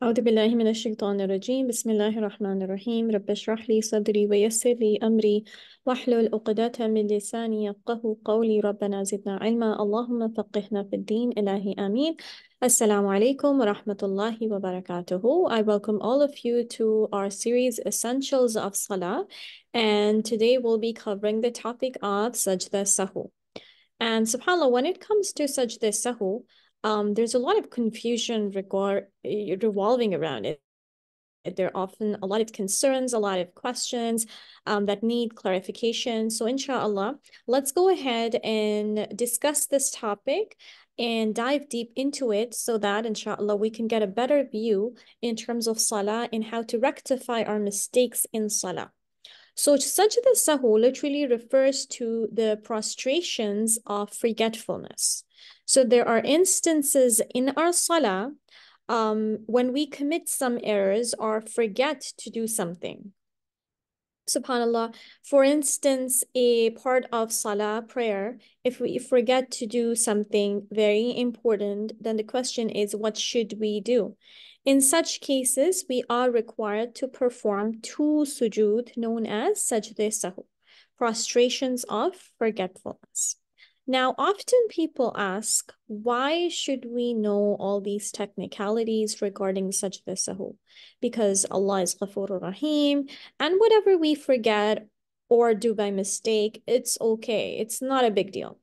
أعوذ بالله من الشيطان الرجيم بسم الله الرحمن الرحيم رب اشرح لي صدري ويسر لي أمري واحلل عقدة من لساني يفقه قولي ربنا زدنا علما اللهم فقهنا في الدين إلهي آمين. Assalamu alaikum wa rahmatullahi wa barakatuhu. I welcome all of you to our series Essentials of Salah, and today we'll be covering the topic of Sajda Sahu. And subhanAllah, when it comes to Sajda Sahu, there's a lot of confusion revolving around it. There are often a lot of concerns, a lot of questions that need clarification. So inshallah, let's go ahead and discuss this topic and dive deep into it so that inshallah we can get a better view in terms of salah and how to rectify our mistakes in salah. So sajda sahu literally refers to the prostrations of forgetfulness. So there are instances in our salah when we commit some errors or forget to do something. SubhanAllah, for instance, a part of Salah prayer, if we forget to do something very important, then the question is, what should we do? In such cases, we are required to perform two sujood known as sajda sahu, prostrations of forgetfulness. Now, often people ask, why should we know all these technicalities regarding sajda sahu? Because Allah is Ghafurur Rahim, and whatever we forget or do by mistake, it's okay. It's not a big deal.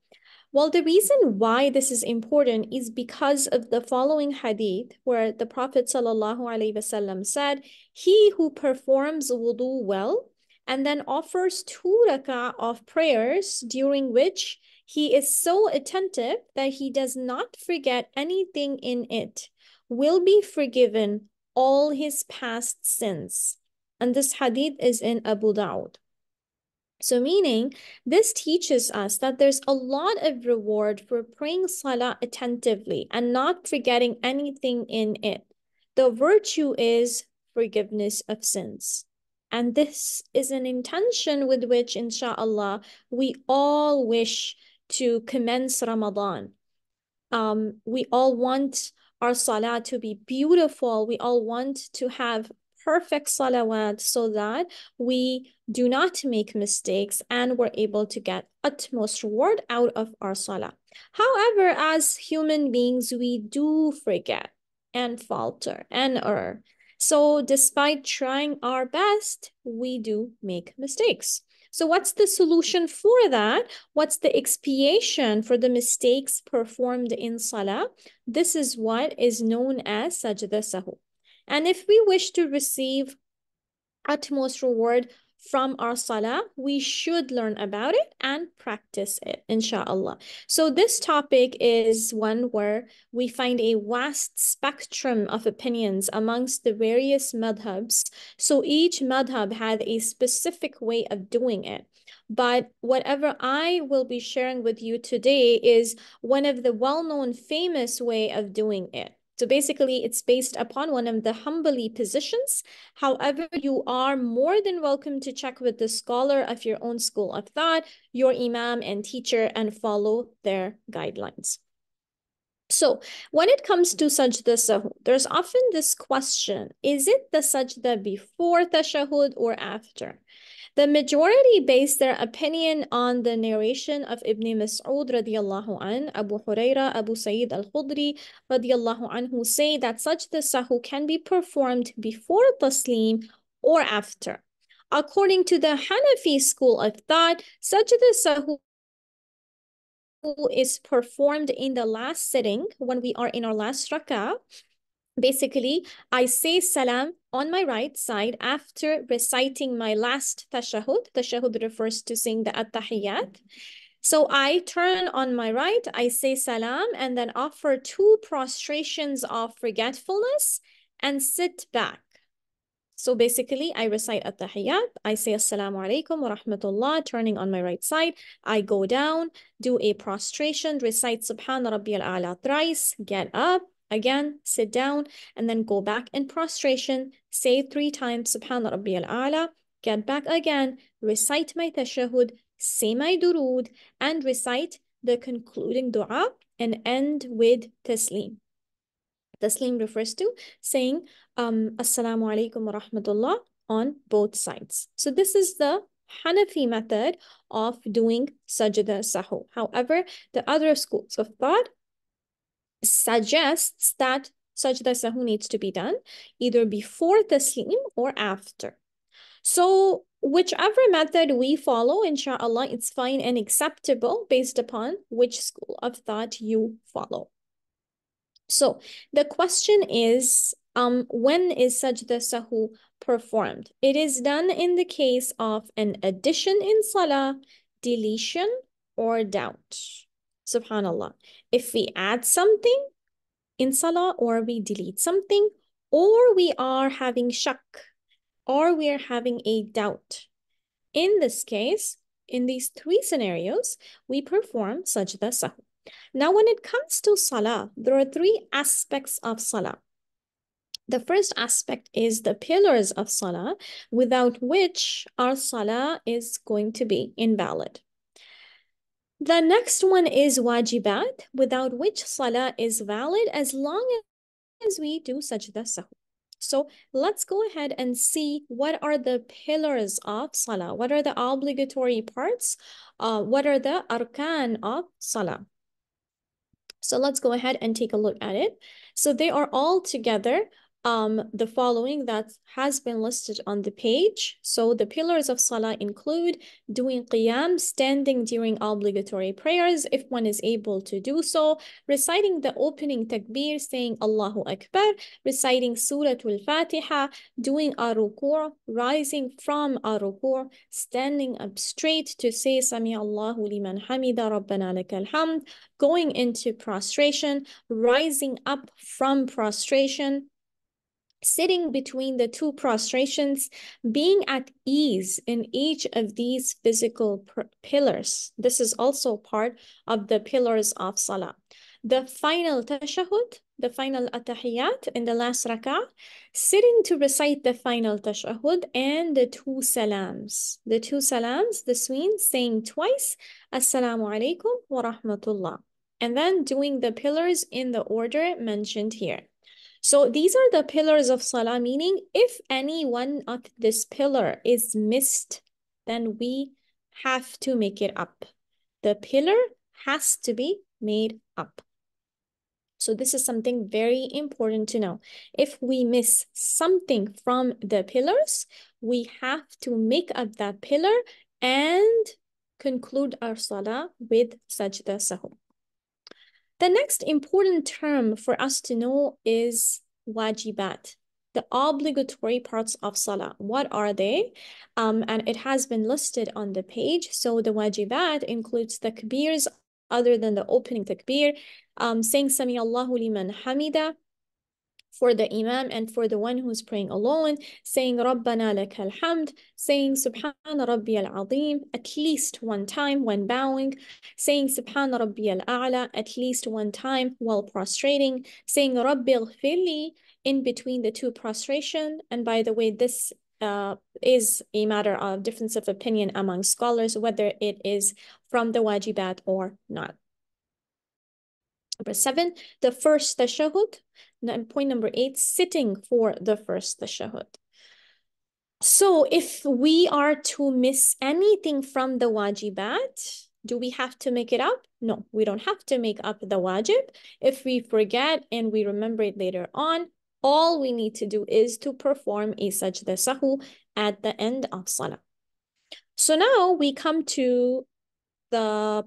Well, the reason why this is important is because of the following hadith where the Prophet ﷺ said, he who performs wudu well and then offers 2 rak'ah of prayers during which he is so attentive that he does not forget anything in it will be forgiven all his past sins. And this hadith is in Abu Dawud. So meaning, this teaches us that there's a lot of reward for praying salah attentively and not forgetting anything in it. The virtue is forgiveness of sins. And this is an intention with which, inshallah, we all wish to commence Ramadan. We all want our salah to be beautiful. We all want to have perfect salawat so that we do not make mistakes and we're able to get utmost reward out of our salah. However, as human beings, we do forget and falter and err. So despite trying our best, we do make mistakes. So what's the solution for that? What's the expiation for the mistakes performed in salah? This is what is known as sajda sahu. And if we wish to receive utmost reward from our salah, we should learn about it and practice it, inshallah. So this topic is one where we find a vast spectrum of opinions amongst the various madhabs. So each madhab had a specific way of doing it. But whatever I will be sharing with you today is one of the well-known famous way of doing it. So basically, it's based upon one of the Hanbali positions. However, you are more than welcome to check with the scholar of your own school of thought, your imam and teacher, and follow their guidelines. So when it comes to sajda sahu, there's often this question, is it the sajda before tashahud or after? The majority base their opinion on the narration of Ibn Mas'ud radiallahu an, Abu Huraira, Abu Sayyid al-Khudri radiallahu anhu say that sajda sahu can be performed before taslim or after. According to the Hanafi school of thought, sajda sahu is performed in the last sitting when we are in our last rak'ah. Basically, I say salam on my right side after reciting my last tashahud. Tashahud refers to saying the at-tahiyyat. So I turn on my right, I say salam, and then offer 2 prostrations of forgetfulness and sit back. So basically, I recite at-tahiyyat, I say assalamu alaikum wa rahmatullah, turning on my right side. I go down, do a prostration, recite subhana rabbiyal a'la thrice, get up, again, sit down, and then go back in prostration, say 3 times subhana rabbiyal a'la, get back again, recite my tashahud, say my durood, and recite the concluding dua and end with taslim. Taslim refers to saying Assalamu alaikum wa rahmatullah on both sides. So this is the Hanafi method of doing sajda sahu. However, the other schools of thought suggests that sajda sahu needs to be done either before taslim or after. So whichever method we follow, inshallah, it's fine and acceptable based upon which school of thought you follow. So the question is, when is sajda sahu performed? It is done in the case of an addition in salah, deletion, or doubt. Subhanallah. If we add something in salah, or we delete something, or we are having shak, or we are having a doubt. In this case, in these three scenarios, we perform sajda sahu. Now, when it comes to salah, there are three aspects of salah. The first aspect is the pillars of salah, without which our salah is going to be invalid. The next one is wajibat, without which salah is valid as long as we do sajda sahu. So let's go ahead and see what are the pillars of salah, what are the obligatory parts, what are the arkan of salah. So let's go ahead and take a look at it. So they are all together the following that has been listed on the page. So the pillars of salah include doing qiyam, standing during obligatory prayers if one is able to do so, reciting the opening takbir, saying Allahu Akbar, reciting Surah Al-Fatiha, doing a ruku', rising from a ruku', standing up straight to say Sami Allahu liman hamida Rabbana lakal hamd, going into prostration, rising up from prostration, sitting between the two prostrations, being at ease in each of these physical pillars. This is also part of the pillars of salah. The final tashahhud, the final attahiyat in the last rak'ah, sitting to recite the final tashahhud, and the two salams. The two salams, this means saying twice, Assalamu alaikum wa rahmatullah, and then doing the pillars in the order mentioned here. So these are the pillars of salah, meaning if any one of this pillar is missed, then we have to make it up. The pillar has to be made up. So this is something very important to know. If we miss something from the pillars, we have to make up that pillar and conclude our salah with sajda sahu. The next important term for us to know is wajibat, the obligatory parts of salah. What are they? And it has been listed on the page. So the wajibat includes takbirs other than the opening takbir, saying Sami Allahu liman hamida for the imam and for the one who's praying alone, saying Rabbana lakal hamd, saying Subhana Rabbiyal Azim at least one time when bowing, saying Subhana Rabbiyal A'la at least one time while prostrating, saying Rabbi ghfirli in between the two prostration. And by the way, this is a matter of difference of opinion among scholars, whether it is from the wajibat or not. Number 7, the first tashahhud. Point number 8, sitting for the first tashahhud. So if we are to miss anything from the wajibat, do we have to make it up? No, we don't have to make up the wajib. If we forget and we remember it later on, all we need to do is to perform a sajda sahu at the end of salah. So now we come to the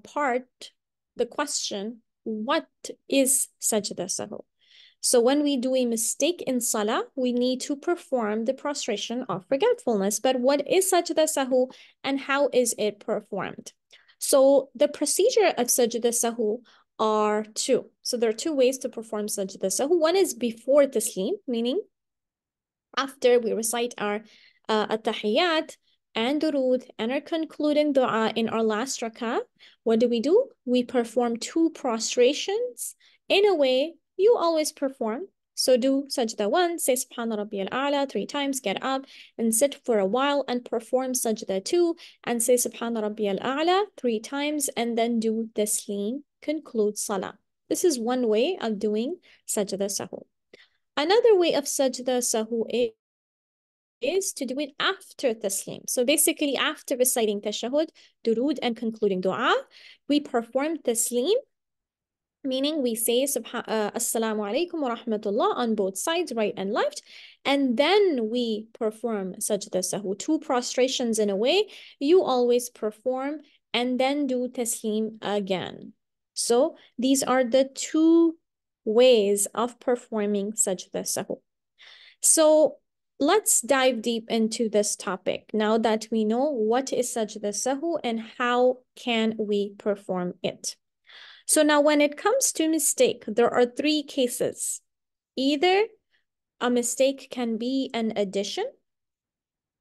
question, what is sajda sahu? So when we do a mistake in salah, we need to perform the prostration of forgetfulness. But what is sajda sahu and how is it performed? So the procedure of sajda sahu are two. So there are two ways to perform sajda sahu. One is before taslim, meaning after we recite our attahiyat and durud and our concluding dua in our last rak'ah. What do? We perform two prostrations in a way you always perform. So do sajda 1, say Subhana Rabbiyal A'la 3 times, get up and sit for a while and perform sajda 2 and say Subhana Rabbiyal A'la 3 times and then do taslim, conclude salah. This is one way of doing sajda sahu. Another way of sajda sahu is to do it after taslim. So basically, after reciting tashahhud, durood, and concluding dua, we perform taslim, meaning we say assalamu alaikum wa rahmatullah on both sides, right and left, and then we perform sajda sahu, two prostrations in a way you always perform, and then do taslim again. So these are the two ways of performing sajda sahu. So let's dive deep into this topic now that we know what is sajda sahu and how can we perform it. So now when it comes to mistake, there are three cases. Either a mistake can be an addition.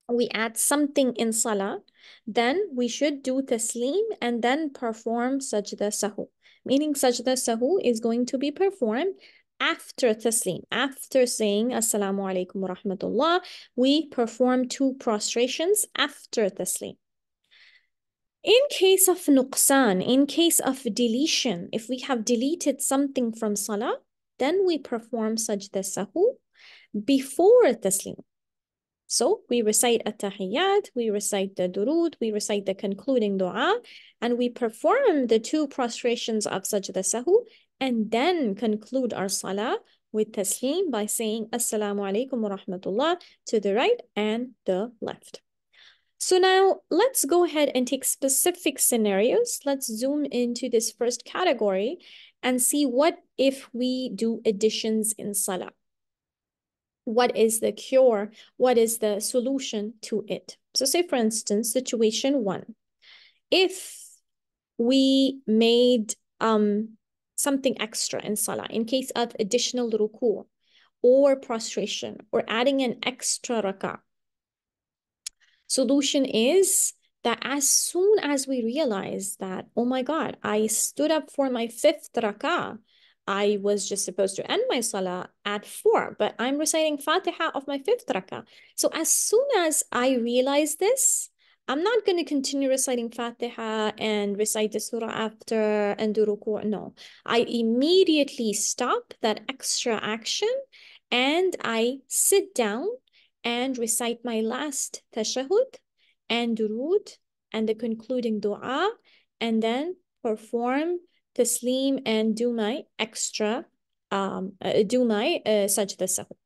We add something in salah, then we should do taslim and then perform sajda sahu. Meaning sajda sahu is going to be performed after taslim. After saying assalamu alaikum wa rahmatullah, we perform two prostrations after taslim. In case of nuqsan, in case of deletion, if we have deleted something from salah, then we perform sajda sahu before taslim. So we recite at-tahiyyat, we recite the durood, we recite the concluding dua, and we perform the two prostrations of sajda sahu, and then conclude our salah with taslim by saying assalamu alaikum wa rahmatullah to the right and the left. So now let's go ahead and take specific scenarios. Let's zoom into this first category and see what if we do additions in salah. What is the cure? What is the solution to it? So say for instance, situation one, if we made something extra in salah in case of additional ruku or prostration or adding an extra rak'ah. Solution is that as soon as we realize that, oh my God, I stood up for my fifth rak'ah, I was just supposed to end my salah at 4, but I'm reciting Fatiha of my fifth rak'ah. So as soon as I realize this, I'm not going to continue reciting Fatiha and recite the surah after and do ruku'. No, I immediately stop that extra action and I sit down and recite my last tashahhud and durood and the concluding dua, and then perform taslim and do my extra, sajda sahu.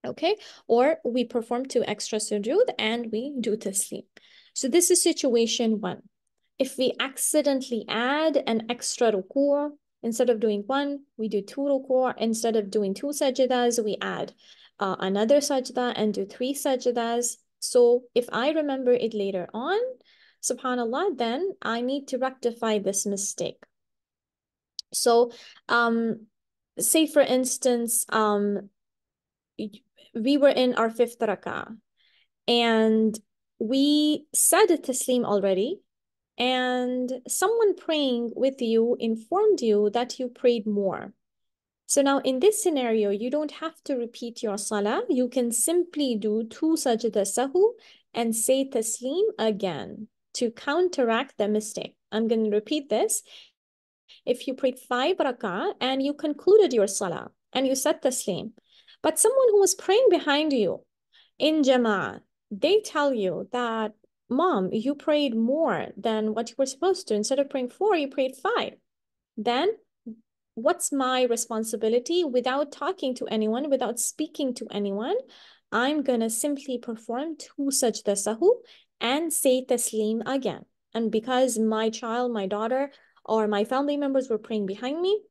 Okay, or we perform two extra sujood and we do taslim. So this is situation one. If we accidentally add an extra ruku', instead of doing one, we do two ruku'. Instead of doing two sajdas, we add another sajda and do three sajdas. So if I remember it later on, subhanallah, then I need to rectify this mistake. So say for instance, we were in our fifth rak'ah and we said taslim already, and someone praying with you informed you that you prayed more. So now in this scenario, you don't have to repeat your salah. You can simply do two sajda sahu and say taslim again to counteract the mistake. I'm going to repeat this. If you prayed 5 rak'ah and you concluded your salah and you said taslim, but someone who was praying behind you in jama'ah, they tell you that, Mom, you prayed more than what you were supposed to. Instead of praying 4, you prayed 5. Then what's my responsibility? Without talking to anyone, without speaking to anyone, I'm gonna simply perform two sajda sahu and say taslim again. And because my child, my daughter, or my family members were praying behind me,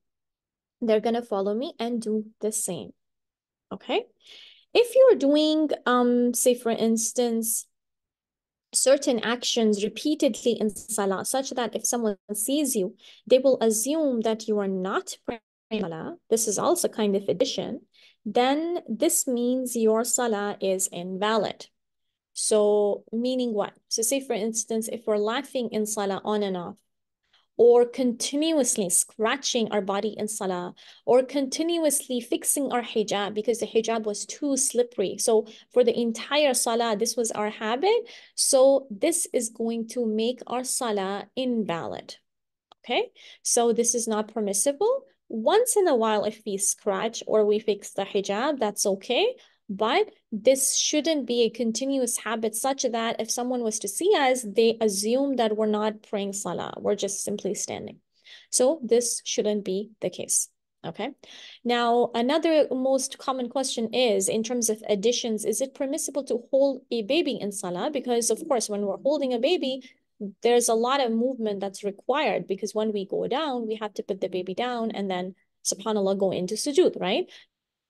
they're gonna follow me and do the same. Okay? If you're doing, say for instance, certain actions repeatedly in salah, such that if someone sees you, they will assume that you are not praying salah, this is also kind of addition, then this means your salah is invalid. So meaning what? So say for instance, if we're laughing in salah on and off, or continuously scratching our body in salah, or continuously fixing our hijab because the hijab was too slippery. So for the entire salah, this was our habit. So this is going to make our salah invalid. Okay, so this is not permissible. Once in a while, if we scratch or we fix the hijab, that's okay. But this shouldn't be a continuous habit such that if someone was to see us, they assume that we're not praying salah. We're just simply standing. So this shouldn't be the case. Okay. Now, another most common question is, in terms of additions, is it permissible to hold a baby in salah? Because of course, when we're holding a baby, there's a lot of movement that's required, because when we go down, we have to put the baby down and then, subhanAllah, go into sujood, right?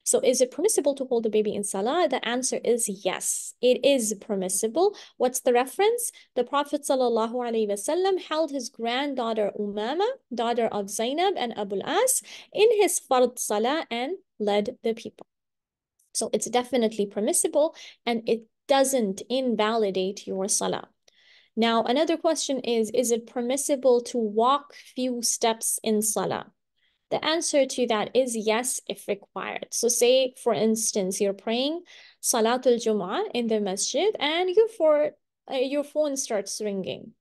So is it permissible to hold the baby in salah? The answer is yes, it is permissible. What's the reference? The Prophet ﷺ held his granddaughter Umama, daughter of Zainab and Abu al-As, in his fard salah and led the people. So it's definitely permissible and it doesn't invalidate your salah. Now, another question is it permissible to walk few steps in salah? The answer to that is yes, if required. So say, for instance, you're praying Salatul Jum'ah in the masjid and your phone starts ringing.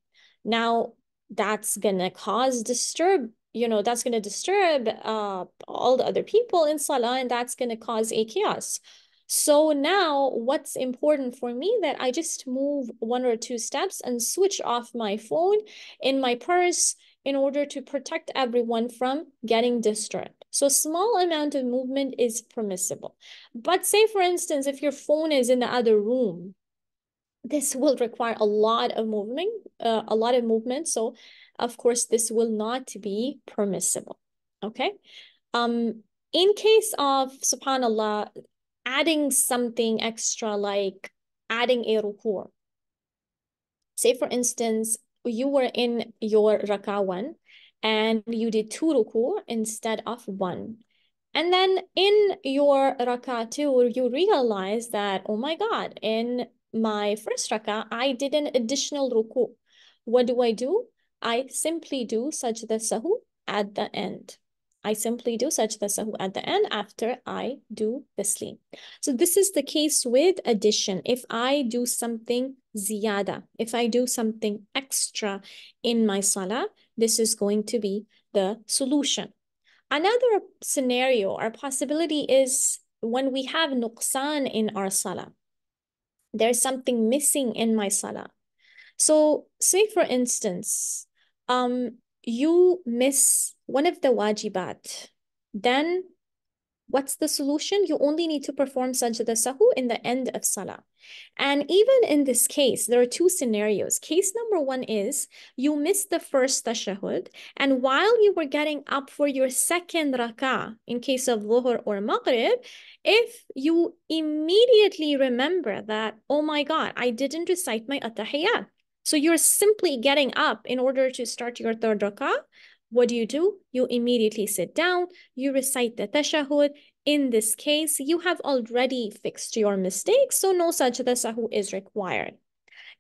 Now, that's gonna that's gonna disturb all the other people in Salah, and that's gonna cause a chaos. So now what's important for me, that I just move 1 or 2 steps and switch off my phone in my purse in order to protect everyone from getting disturbed. So small amount of movement is permissible. But say, for instance, if your phone is in the other room, this will require a lot of movement. So of course, this will not be permissible. Okay. In case of, subhanallah, adding something extra, like adding a ruku'. Say, for instance, you were in your rak'ah 1 and you did 2 ruku' instead of 1. And then in your rak'ah 2, you realize that, oh my God, in my first rak'ah, I did an additional ruku'. What do? I simply do sajda sahu at the end. I simply do sajda sahu at the end after I do the sleep. So this is the case with addition. If I do something ziyada, if I do something extra in my salah, this is going to be the solution. Another scenario or possibility is when we have nuqsan in our salah. There's something missing in my salah. So say, for instance, you miss one of the wajibat, then what's the solution? You only need to perform sajda sahu in the end of salah. And even in this case, there are 2 scenarios. Case number 1 is you missed the first tashahhud, and while you were getting up for your second rak'ah, in case of dhuhr or maghrib, if you immediately remember that, oh my God, I didn't recite my attahiyat. So you're simply getting up in order to start your third rak'ah. What do? You immediately sit down, you recite the tashahhud. In this case, you have already fixed your mistake, so no sajda sahu is required.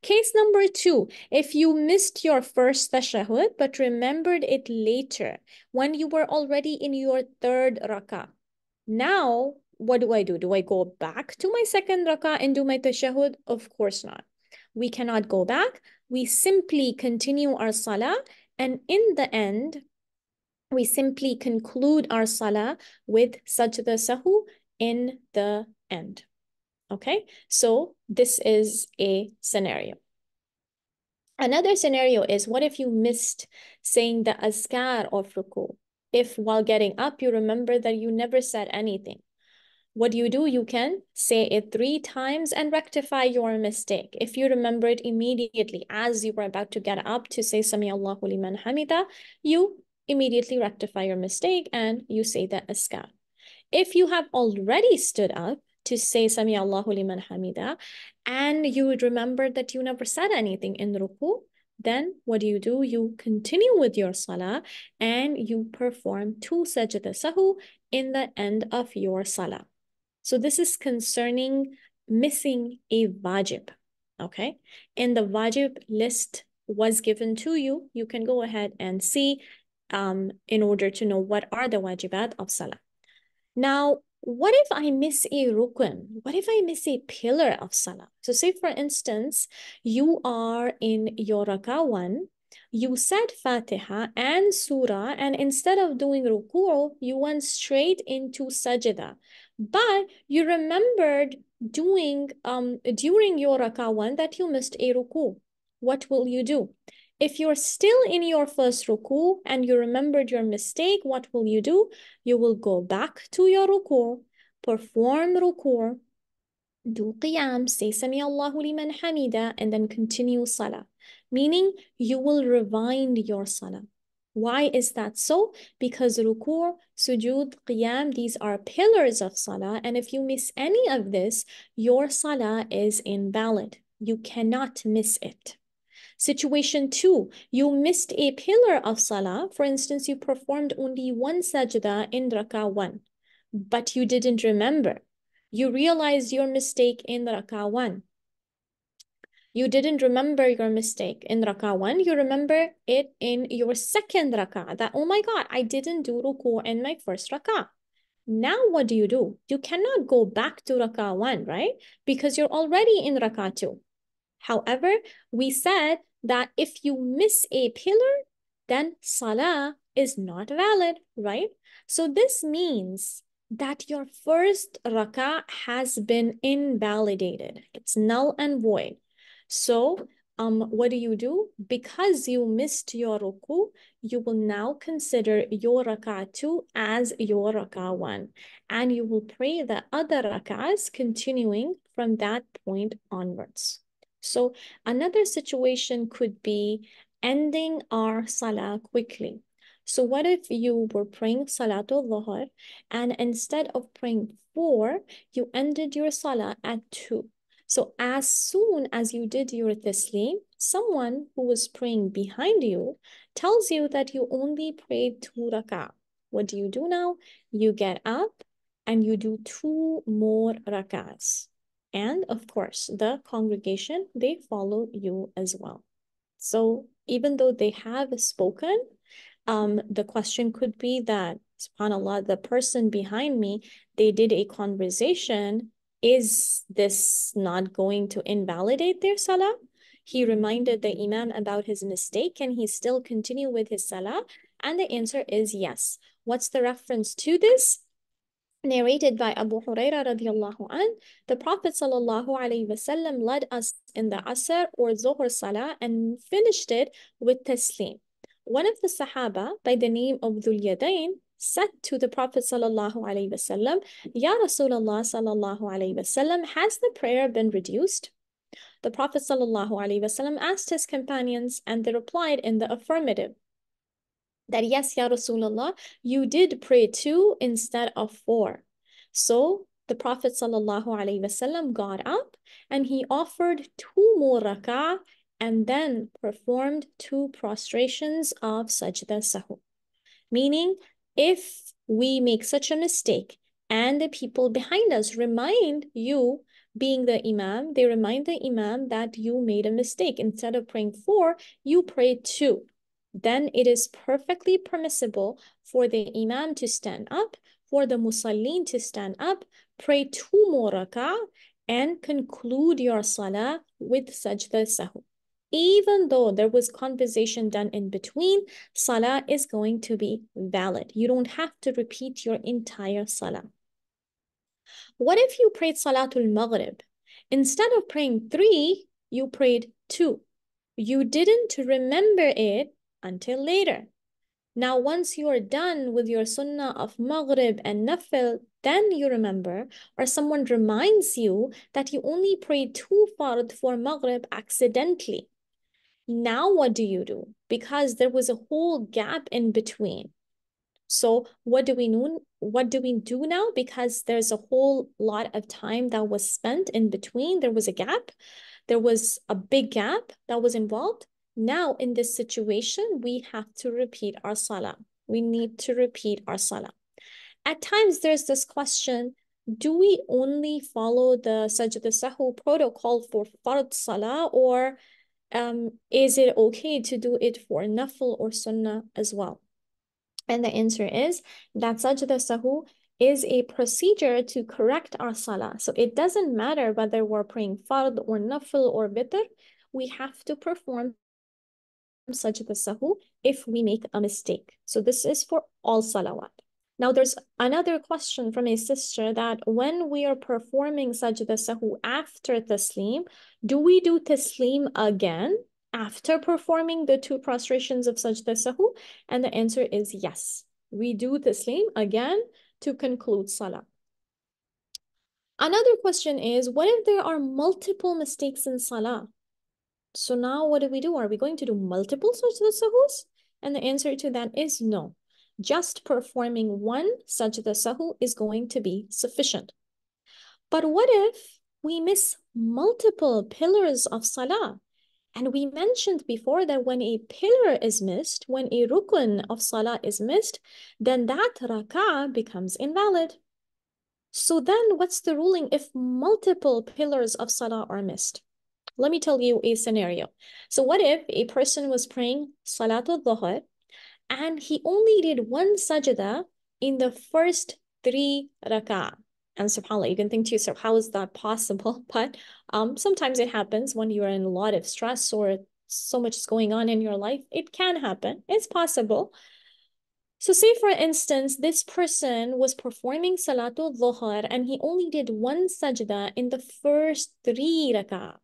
Case number 2, if you missed your first tashahhud but remembered it later when you were already in your third rak'ah. Now, what do? Do I go back to my second rak'ah and do my tashahhud? Of course not. We cannot go back. We simply continue our salah, and in the end, we simply conclude our salah with sajda sahu in the end. Okay, so this is a scenario. Another scenario is, what if you missed saying the azkar of ruku'? If while getting up, you remember that you never said anything. What do? You can say it 3 times and rectify your mistake. If you remember it immediately as you were about to get up to say Sami Allahu liman hamida, you immediately rectify your mistake and you say the azkar. If you have already stood up to say Sami Allahu liman hamida and you would remember that you never said anything in ruku', then what do? You continue with your salah and you perform 2 sajda sahu in the end of your salah. So this is concerning missing a wajib, okay? And the wajib list was given to you. You can go ahead and see in order to know what are the wajibat of salah. Now, what if I miss a rukun? What if I miss a pillar of salah? So say, for instance, you are in your rak'ah 1 You said Fatiha and Surah, and instead of doing ruku', you went straight into sajda. But you remembered doing during your rak'ah 1 that you missed a ruku'. What will you do? If you're still in your first ruku' and you remembered your mistake, what will you do? You will go back to your ruku', perform ruku', do qiyam, say Sami Allahu liman hamida, and then continue salah. Meaning you will rewind your salah. Why is that so? Because ruku', sujud, qiyam, these are pillars of salah, and if you miss any of this, your salah is invalid. You cannot miss it. Situation 2, you missed a pillar of salah. For instance, you performed only one sajda in rak'ah 1, but you didn't remember. You realized your mistake in rak'ah 1. You didn't remember your mistake in rak'ah 1. You remember it in your second rak'ah. That, oh my God, I didn't do ruku' in my first rak'ah. Now what do? You cannot go back to rak'ah 1, right? Because you're already in rak'ah 2. However, we said that if you miss a pillar, then salah is not valid, right? So this means that your first rak'ah has been invalidated. It's null and void. So what do? Because you missed your ruku, you will now consider your rak'ah 2 as your rak'ah 1. And you will pray the other rak'ahs continuing from that point onwards. So another situation could be ending our salah quickly. So what if you were praying Salatul Dhuhr and instead of praying 4, you ended your salah at 2. So as soon as you did your taslim, someone who was praying behind you tells you that you only prayed 2 rak'ah. What do you do now? You get up and you do 2 more rak'ahs. And of course, the congregation, they follow you as well. So even though they have spoken, the question could be that, subhanAllah, the person behind me, they did a conversation. Is this not going to invalidate their salah? He reminded the imam about his mistake. Can he still continue with his salah? And the answer is yes. What's the reference to this? Narrated by Abu Hurairah radiallahu anh, the Prophet sallallahu alaihi wasallam led us in the Asr or Zuhr Salah and finished it with Taslim. One of the Sahaba by the name of Dhul Yadayn said to the Prophet sallallahu alaihi wasallam, Ya Rasulullah sallallahu alaihi wasallam, has the prayer been reduced? The Prophet sallallahu alaihi wasallam asked his companions and they replied in the affirmative. That yes, Ya Rasulullah, you did pray 2 instead of 4. So the Prophet ﷺ got up and he offered 2 more rak'ah and then performed 2 prostrations of sajda sahu. Meaning, if we make such a mistake and the people behind us remind you, being the imam, they remind the imam that you made a mistake. Instead of praying 4, you prayed 2. Then it is perfectly permissible for the imam to stand up, for the musallin to stand up, pray 2 more rak'ah, and conclude your salah with sajda sahu. Even though there was conversation done in between, salah is going to be valid. You don't have to repeat your entire salah. What if you prayed Salatul Maghrib? Instead of praying 3, you prayed 2. You didn't remember it until later. Now, once you are done with your sunnah of Maghrib and Nafil, then you remember, or someone reminds you that you only prayed 2 fard for Maghrib accidentally. Now, what do? Because there was a whole gap in between. So what do we do now? Because there's a whole lot of time that was spent in between. There was a gap. There was a big gap that was involved. Now, in this situation, we have to repeat our salah. We need to repeat our salah. At times, there's this question, do we only follow the sajda sahu protocol for fard salah, or is it okay to do it for nafil or sunnah as well? And the answer is that sajda sahu is a procedure to correct our salah. So it doesn't matter whether we're praying fard or nafil or witr, we have to perform sajda sahu if we make a mistake. So this is for all salawat. Now there's another question from a sister that when we are performing sajda sahu after taslim, do we do taslim again after performing the 2 prostrations of sajda sahu? And the answer is yes. We do taslim again to conclude salah. Another question is, what if there are multiple mistakes in salah? So now what do? Are we going to do multiple sajda sahus? And the answer to that is no. Just performing one sajda sahu is going to be sufficient. But what if we miss multiple pillars of salah? And we mentioned before that when a pillar is missed, when a rukun of salah is missed, then that rak'ah becomes invalid. So then what's the ruling if multiple pillars of salah are missed? Let me tell you a scenario. So what if a person was praying Salatul Dhuhr and he only did one sajda in the first 3 rak'ah? And subhanAllah, you can think to yourself, how is that possible? But sometimes it happens when you're in a lot of stress or so much is going on in your life. It can happen. It's possible. So say, for instance, this person was performing Salatul Dhuhr and he only did one sajda in the first 3 rak'ah.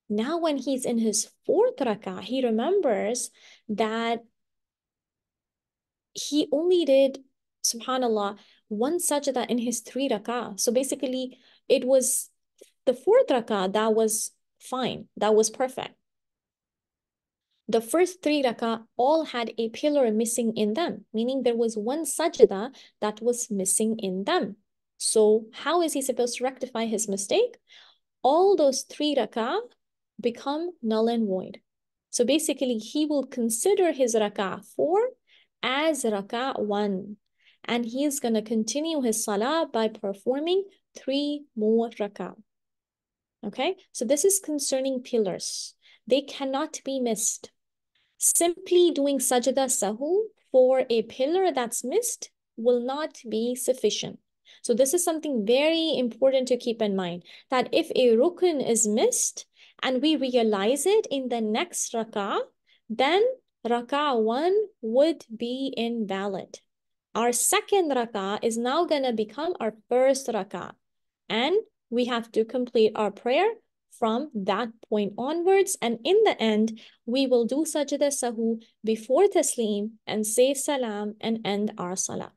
Now, when he's in his 4th rak'ah, he remembers that he only did, subhanAllah, one sajda in his 3 rak'ah. So basically, it was the 4th rak'ah that was fine, that was perfect. The first 3 rak'ah all had a pillar missing in them, meaning there was one sajda that was missing in them. So how is he supposed to rectify his mistake? All those 3 rak'ah become null and void. So basically, he will consider his rak'ah 4 as rak'ah 1. And he is going to continue his salah by performing 3 more rak'ah. Okay, so this is concerning pillars. They cannot be missed. Simply doing sajda sahu for a pillar that's missed will not be sufficient. So this is something very important to keep in mind, that if a rukun is missed and we realize it in the next rak'ah, then rak'ah 1 would be invalid. Our second rak'ah is now going to become our first rak'ah, and we have to complete our prayer from that point onwards. And in the end, we will do sajda sahu before taslim and say salam and end our salah.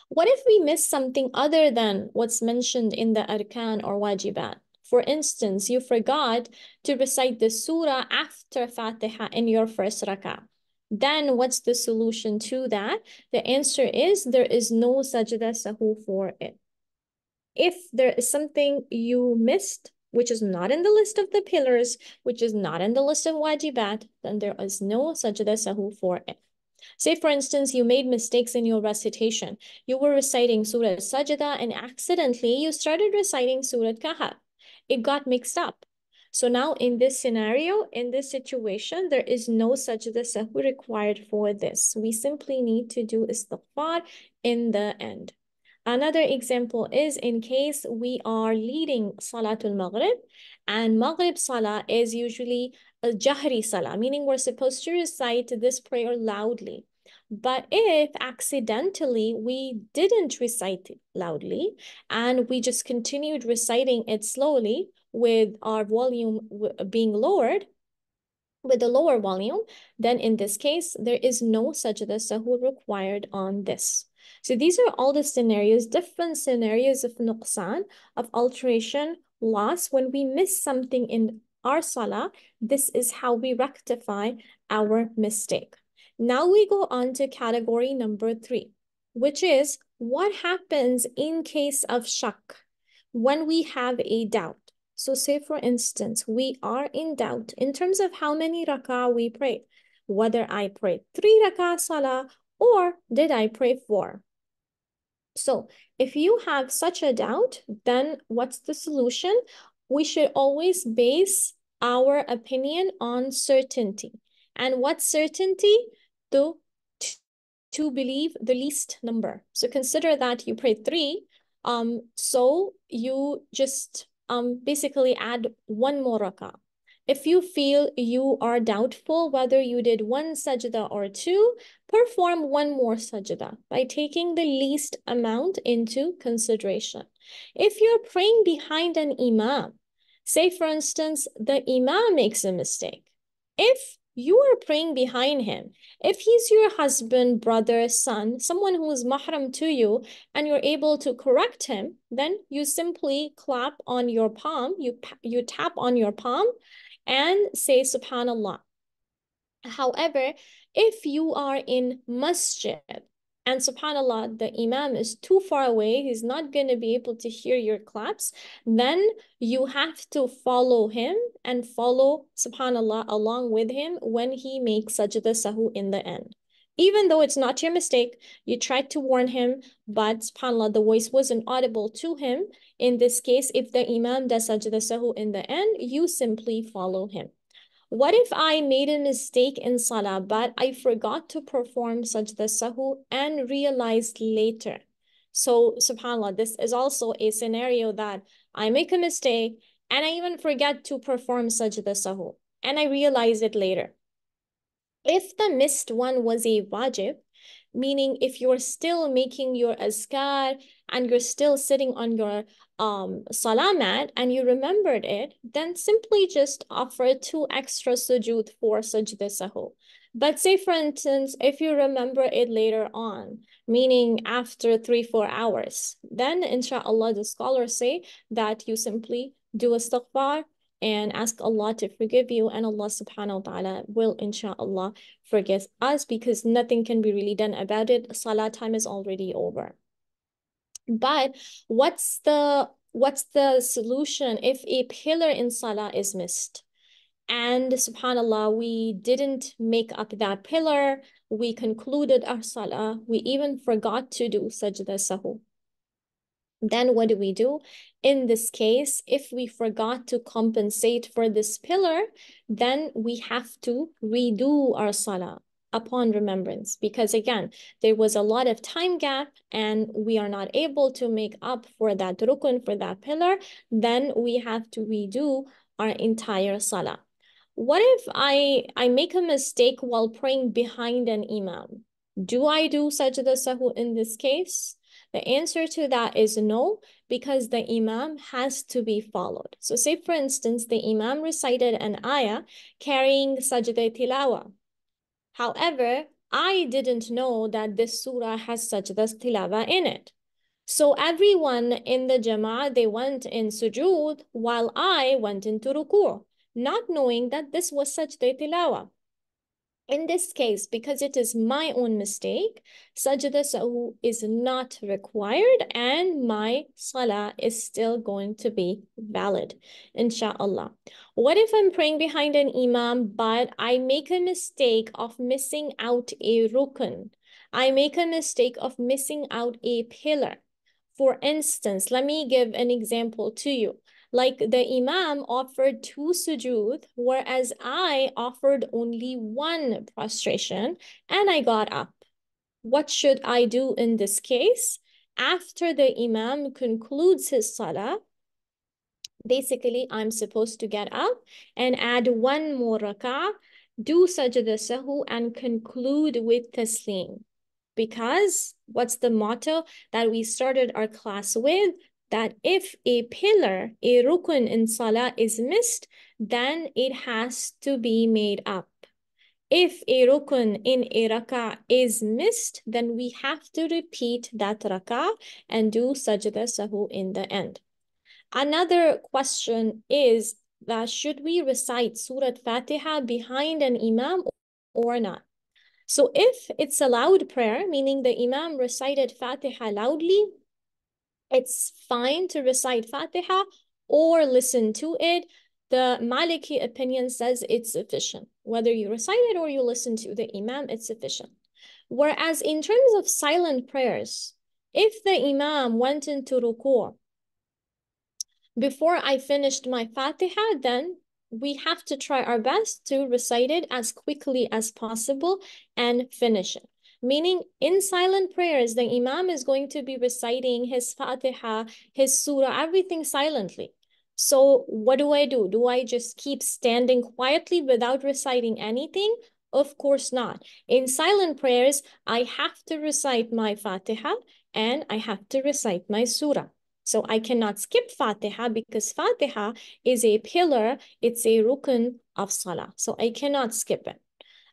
What if we miss something other than what's mentioned in the arkan or wajibat? For instance, you forgot to recite the surah after Fatiha in your first rak'ah. Then what's the solution to that? The answer is there is no sajda sahu for it. If there is something you missed, which is not in the list of the pillars, which is not in the list of wajibat, then there is no sajda sahu for it. Say, for instance, you made mistakes in your recitation. You were reciting Surah Sajda and accidentally you started reciting Surah Kahf. It got mixed up. So now in this scenario, in this situation, there is no sajda sahu required for this. We simply need to do istighfar in the end. Another example is in case we are leading Salatul Maghrib, and Maghrib Salah is usually a Jahri Salah, meaning we're supposed to recite this prayer loudly. But if accidentally we didn't recite it loudly and we just continued reciting it slowly with our volume being lowered, with a lower volume, then in this case, there is no sajda sahu required on this. So these are all the scenarios, different scenarios of nuqsan, of alteration, loss. When we miss something in our salah, this is how we rectify our mistake. Now we go on to category number 3, which is what happens in case of shak, when we have a doubt. So say, for instance, we are in doubt in terms of how many rak'ah we prayed, whether I prayed 3 rak'ah salah or did I pray 4. So if you have such a doubt, then what's the solution? We should always base our opinion on certainty. And what certainty? To believe the least number. So consider that you prayed 3. So you just basically add 1 more rak'ah. If you feel you are doubtful whether you did one sajda or two, perform one more sajda by taking the least amount into consideration. If you're praying behind an imam, say for instance, the imam makes a mistake. If you are praying behind him, if he's your husband, brother, son, someone who is mahram to you, and you're able to correct him, then you simply clap on your palm, you tap on your palm and say subhanallah. However, if you are in masjid and subhanallah, the imam is too far away, he's not going to be able to hear your claps, then you have to follow him and follow subhanallah along with him when he makes sajda sahu in the end. Even though it's not your mistake, you tried to warn him, but subhanallah, the voice wasn't audible to him. In this case, if the imam does sajda sahu in the end, you simply follow him. What if I made a mistake in Salah, but I forgot to perform sajda sahu and realized later? So, subhanAllah, this is also a scenario that I make a mistake and I even forget to perform sajda sahu and I realize it later. If the missed one was a wajib, meaning if you're still making your azkar and you're still sitting on your salah mat and you remembered it, then simply just offer 2 extra sujood for sajda sahu. But say for instance, if you remember it later on, meaning after 3-4 hours, then inshallah the scholars say that you simply do istighfar and ask Allah to forgive you, and Allah subhanahu wa ta'ala will inshallah forgive us because nothing can be really done about it. Salah time is already over. But what's the solution if a pillar in salah is missed? And subhanallah, we didn't make up that pillar. We concluded our salah. We even forgot to do sajda sahu. Then what do? In this case, if we forgot to compensate for this pillar, then we have to redo our salah upon remembrance, because again, there was a lot of time gap and we are not able to make up for that rukun, for that pillar, then we have to redo our entire salah. What if I make a mistake while praying behind an imam? Do I do sajda sahu in this case? The answer to that is no, because the imam has to be followed. So say for instance, the imam recited an ayah carrying sajda tilawa. However, I didn't know that this surah has sajda tilawa in it. So everyone in the jama'ah, they went in sujood while I went into ruku', not knowing that this was sajda tilawa. In this case, because it is my own mistake, sajda sahu is not required and my salah is still going to be valid, inshallah. What if I'm praying behind an imam, but I make a mistake of missing out a rukun? I make a mistake of missing out a pillar. For instance, let me give an example to you. Like the imam offered 2 sujood, whereas I offered only 1 prostration and I got up. What should I do in this case? After the imam concludes his salah, basically I'm supposed to get up and add 1 more rak'ah, do sajda sahu and conclude with taslim. Because what's the motto that we started our class with? That if a pillar, a rukun in salah is missed, then it has to be made up. If a rukun in a rak'ah is missed, then we have to repeat that rak'ah and do sajda sahu in the end. Another question is that should we recite Surah Fatiha behind an imam or not? So if it's a loud prayer, meaning the imam recited Fatiha loudly, it's fine to recite Fatiha or listen to it. The Maliki opinion says it's sufficient. Whether you recite it or you listen to the imam, it's sufficient. Whereas in terms of silent prayers, if the imam went into ruku' before I finished my Fatiha, then we have to try our best to recite it as quickly as possible and finish it. Meaning in silent prayers, the imam is going to be reciting his Fatiha, his surah, everything silently. So what do I do? Do I just keep standing quietly without reciting anything? Of course not. In silent prayers, I have to recite my Fatiha and I have to recite my surah. So I cannot skip Fatiha because Fatiha is a pillar, it's a rukun of Salah. So I cannot skip it.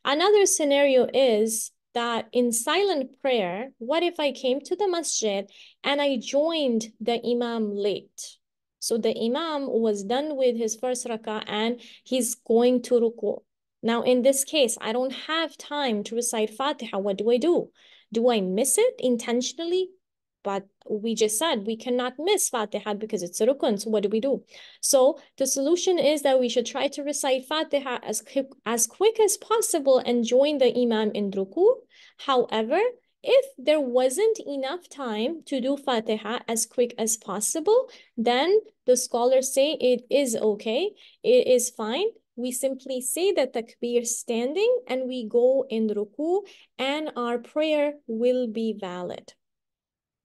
Another scenario is that in silent prayer, what if I came to the masjid and I joined the imam late? So the imam was done with his first rakah and he's going to ruku. Now, in this case, I don't have time to recite Fatiha. What do I do? Do I miss it intentionally? But we just said we cannot miss Fatiha because it's a rukun. So what do we do? So the solution is that we should try to recite Fatiha as quick as possible and join the Imam in ruku. However, if there wasn't enough time to do Fatiha as quick as possible, then the scholars say it is okay, it is fine. We simply say the takbir standing and we go in ruku and our prayer will be valid.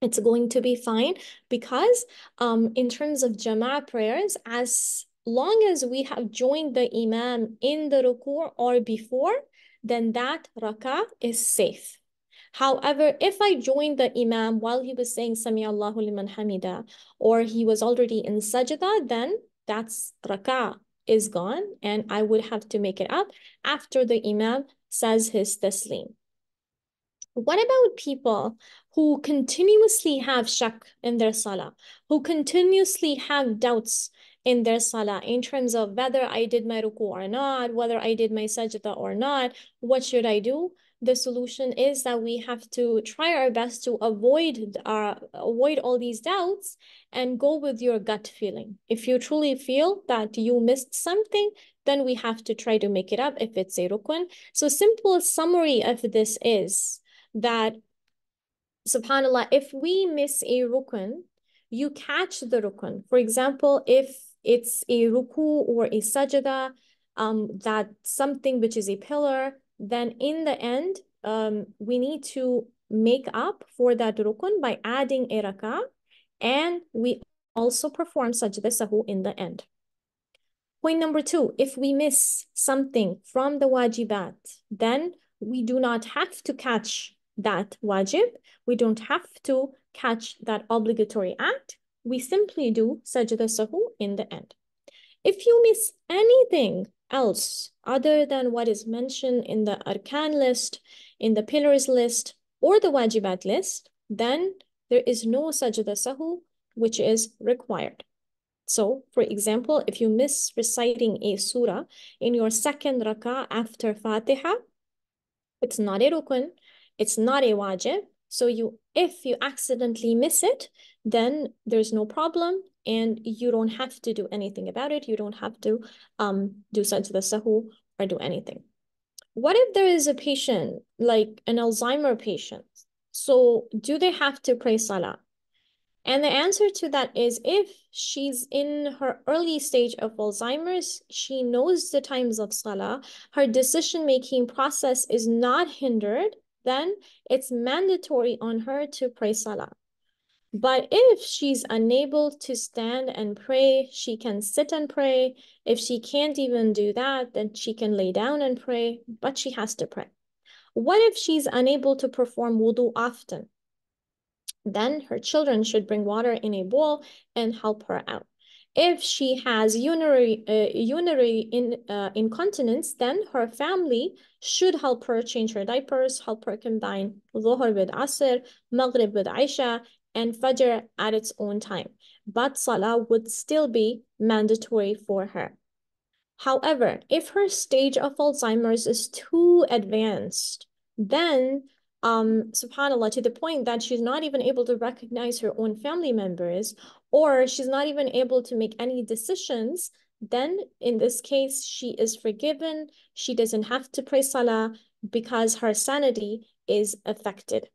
It's going to be fine because in terms of Jama'ah prayers, as long as we have joined the Imam in the ruku' or before, then that rak'ah is safe. However, if I joined the Imam while he was saying Sami Allahu liman hamida, or he was already in sajda, then that's rak'ah is gone and I would have to make it up after the Imam says his taslim. What about people who continuously have shak in their salah, who continuously have doubts in their salah in terms of whether I did my ruku or not, whether I did my sajda or not, what should I do? The solution is that we have to try our best to avoid all these doubts and go with your gut feeling. If you truly feel that you missed something, then we have to try to make it up if it's a rukun. So simple summary of this is that, subhanallah, if we miss a rukun, you catch the rukun. For example, if it's a ruku or a sajda, that something which is a pillar, then in the end, we need to make up for that rukun by adding a rak'ah, and we also perform sajda sahu in the end. Point number 2, if we miss something from the wajibat, then we do not have to catch that wajib. We don't have to catch that obligatory act. We simply do sajda sahu in the end. If you miss anything else other than what is mentioned in the arkan list, in the pillars list, or the wajibat list, then there is no sajda sahu which is required. So, for example, if you miss reciting a surah in your second rak'ah after Fatiha, it's not a rukun, it's not a wajib. So if you accidentally miss it, then there's no problem and you don't have to do anything about it. You don't have to do sajda sahu or do anything. What if there is a patient, like an Alzheimer patient? So do they have to pray salah? And the answer to that is if she's in her early stage of Alzheimer's, she knows the times of Salah, her decision-making process is not hindered, then it's mandatory on her to pray Salah. But if she's unable to stand and pray, she can sit and pray. If she can't even do that, then she can lay down and pray, but she has to pray. What if she's unable to perform wudu often? Then her children should bring water in a bowl and help her out. If she has urinary incontinence, then her family should help her change her diapers, help her combine Dhuhr with Asr, Maghrib with Isha, and Fajr at its own time. But Salah would still be mandatory for her. However, if her stage of Alzheimer's is too advanced, then subhanallah, to the point that she's not even able to recognize her own family members, or she's not even able to make any decisions, then in this case, she is forgiven. She doesn't have to pray salah because her sanity is affected.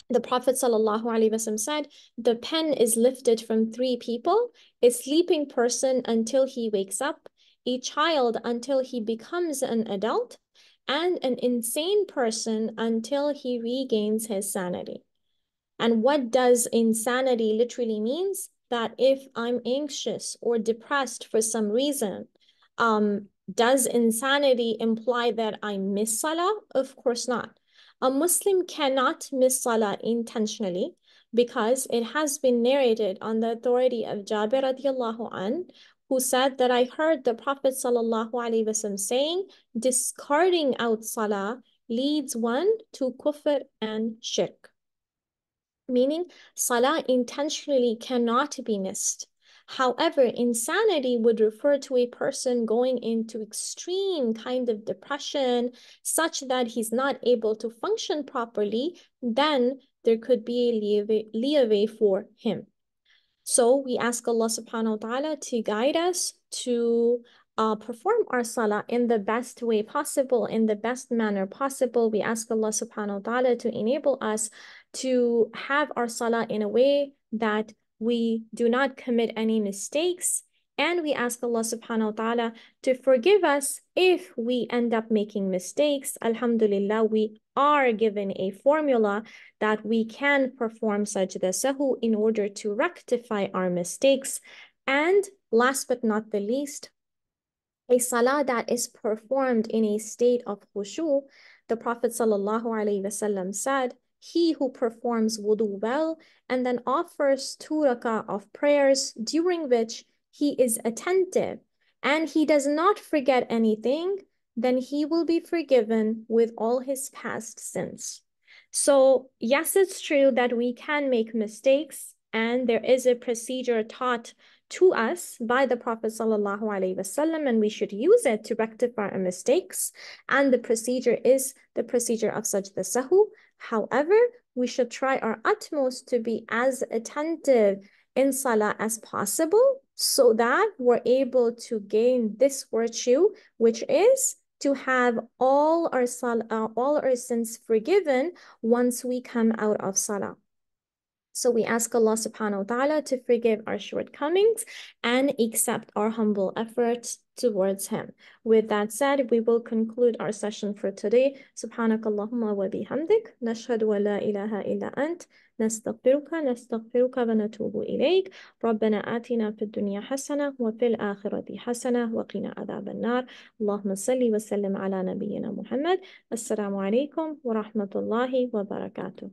The Prophet ﷺ said, the pen is lifted from 3 people, a sleeping person until he wakes up, a child until he becomes an adult, and an insane person until he regains his sanity. And what does insanity literally means? that if I'm anxious or depressed for some reason, does insanity imply that I miss Salah? Of course not. A Muslim cannot miss Salah intentionally because it has been narrated on the authority of Jabir radiallahu an, who said that I heard the Prophet sallallahu alaihi wasallam saying, discarding out Salah leads one to kufr and shirk. Meaning, Salah intentionally cannot be missed. However, insanity would refer to a person going into extreme kind of depression, such that he's not able to function properly, then there could be a leeway for him. So we ask Allah subhanahu wa ta'ala to guide us to perform our salah in the best way possible, in the best manner possible. We ask Allah subhanahu wa ta'ala to enable us to have our salah in a way that we do not commit any mistakes. And we ask Allah subhanahu wa ta'ala to forgive us if we end up making mistakes. Alhamdulillah, we are given a formula that we can perform sajda sahu in order to rectify our mistakes. And last but not the least, a salah that is performed in a state of khushu, the Prophet ﷺ said, he who performs wudu well and then offers 2 rakah of prayers during which he is attentive and he does not forget anything, then he will be forgiven with all his past sins. So yes, it's true that we can make mistakes, and there is a procedure taught to us by the Prophet ﷺ, and we should use it to rectify our mistakes. And the procedure is the procedure of sajda sahu. However, we should try our utmost to be as attentive in salah as possible so that we're able to gain this virtue, which is to have all our sins forgiven once we come out of salah. So we ask Allah subhanahu wa ta'ala to forgive our shortcomings and accept our humble efforts towards Him. With that said, we will conclude our session for today. Subhanakallahumma wa bihamdik. Nashhadu wa la ilaha illa ant. نستغفرك ونتوب إليك ربنا آتنا في الدنيا حسنة وفي الآخرة حسنة وقنا عذاب النار اللهم صل وسلم على نبينا محمد السلام عليكم ورحمة الله وبركاته